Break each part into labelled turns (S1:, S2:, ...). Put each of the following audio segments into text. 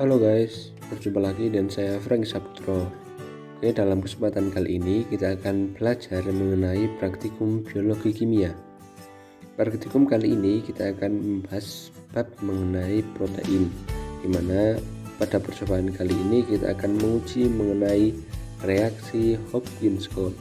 S1: Halo guys, berjumpa lagi dan saya Frank Saputro. Oke, dalam kesempatan kali ini kita akan belajar mengenai praktikum biologi kimia. Praktikum kali ini kita akan membahas bab mengenai protein, di mana pada percobaan kali ini kita akan menguji mengenai reaksi Hopkins-Cole.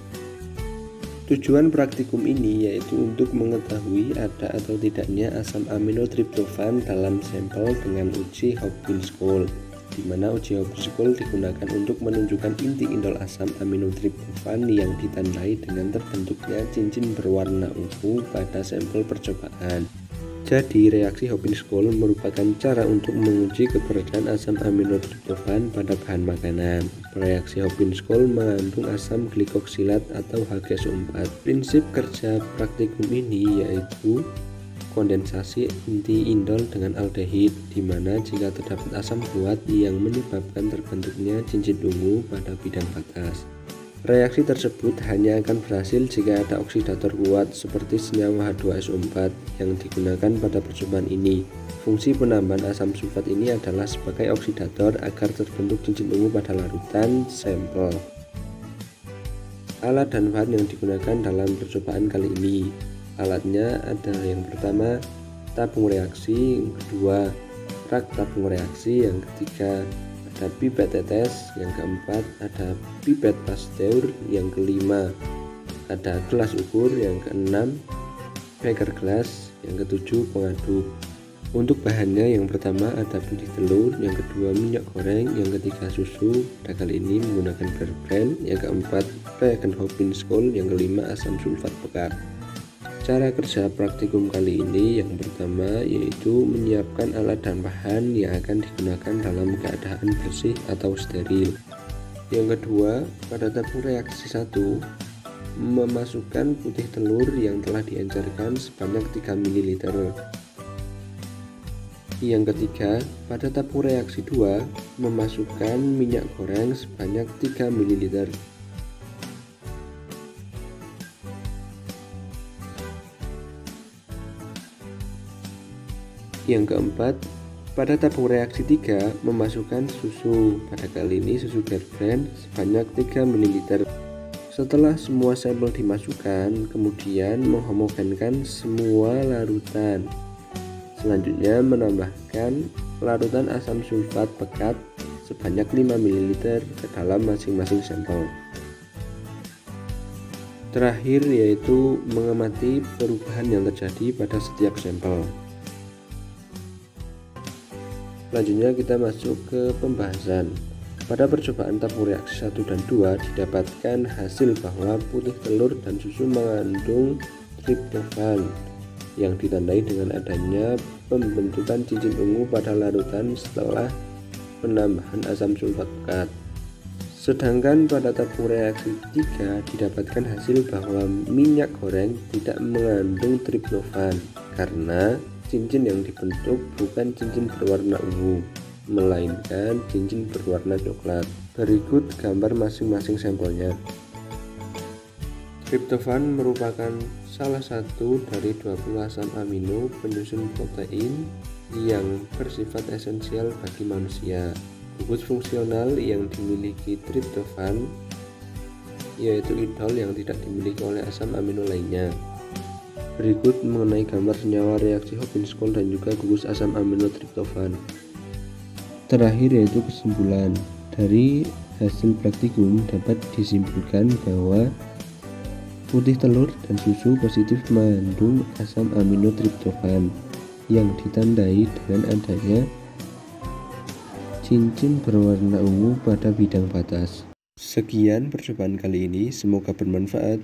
S1: Tujuan praktikum ini yaitu untuk mengetahui ada atau tidaknya asam amino triptofan dalam sampel dengan uji Hopkins-Cole, di mana uji Hopkins-Cole digunakan untuk menunjukkan inti indol asam amino triptofan yang ditandai dengan terbentuknya cincin berwarna ungu pada sampel percobaan. Jadi, reaksi Hopkins-Cole merupakan cara untuk menguji keberadaan asam amino triptofan pada bahan makanan. Reaksi Hopkins-Cole mengandung asam glikoksilat atau HGSO4. Prinsip kerja praktikum ini yaitu kondensasi inti indol dengan aldehid, di mana jika terdapat asam kuat yang menyebabkan terbentuknya cincin ungu pada bidang batas. Reaksi tersebut hanya akan berhasil jika ada oksidator kuat seperti senyawa H2SO4 yang digunakan pada percobaan ini. Fungsi penambahan asam sulfat ini adalah sebagai oksidator agar terbentuk cincin ungu pada larutan sampel. Alat dan bahan yang digunakan dalam percobaan kali ini. Alatnya ada yang pertama tabung reaksi, yang kedua rak tabung reaksi, yang ketiga ada pipet tetes, yang keempat ada pipet Pasteur, yang kelima ada gelas ukur, yang keenam beker gelas, yang ketujuh pengaduk. Untuk bahannya yang pertama ada putih telur, yang kedua minyak goreng, yang ketiga susu, pada kali ini menggunakan bear brand, yang keempat reagen Hopkins-Cole, yang kelima asam sulfat pekat. Cara kerja praktikum kali ini yang pertama yaitu menyiapkan alat dan bahan yang akan digunakan dalam keadaan bersih atau steril. Yang kedua, pada tabung reaksi 1 memasukkan putih telur yang telah diencerkan sebanyak 3 ml. Yang ketiga, pada tabung reaksi 2 memasukkan minyak goreng sebanyak 3 ml. Yang keempat, pada tabung reaksi 3 memasukkan susu, pada kali ini susu Bear Brand sebanyak 3 ml. Setelah semua sampel dimasukkan, kemudian menghomogenkan semua larutan. Selanjutnya menambahkan larutan asam sulfat pekat sebanyak 5 ml ke dalam masing-masing sampel. Terakhir yaitu mengamati perubahan yang terjadi pada setiap sampel. Selanjutnya kita masuk ke pembahasan. Pada percobaan tabung reaksi 1 dan 2 didapatkan hasil bahwa putih telur dan susu mengandung triptofan yang ditandai dengan adanya pembentukan cincin ungu pada larutan setelah penambahan asam sulfat pekat. Sedangkan pada tabung reaksi 3 didapatkan hasil bahwa minyak goreng tidak mengandung triptofan karena cincin yang dibentuk bukan cincin berwarna ungu, melainkan cincin berwarna coklat. Berikut gambar masing-masing sampelnya. Triptofan merupakan salah satu dari 20 asam amino penyusun protein yang bersifat esensial bagi manusia. Gugus fungsional yang dimiliki triptofan yaitu indol yang tidak dimiliki oleh asam amino lainnya. Berikut mengenai gambar senyawa reaksi Hopkins-Cole dan juga gugus asam amino triptofan. Terakhir yaitu kesimpulan. Dari hasil praktikum dapat disimpulkan bahwa putih telur dan susu positif mengandung asam amino triptofan yang ditandai dengan adanya cincin berwarna ungu pada bidang batas. Sekian percobaan kali ini, semoga bermanfaat.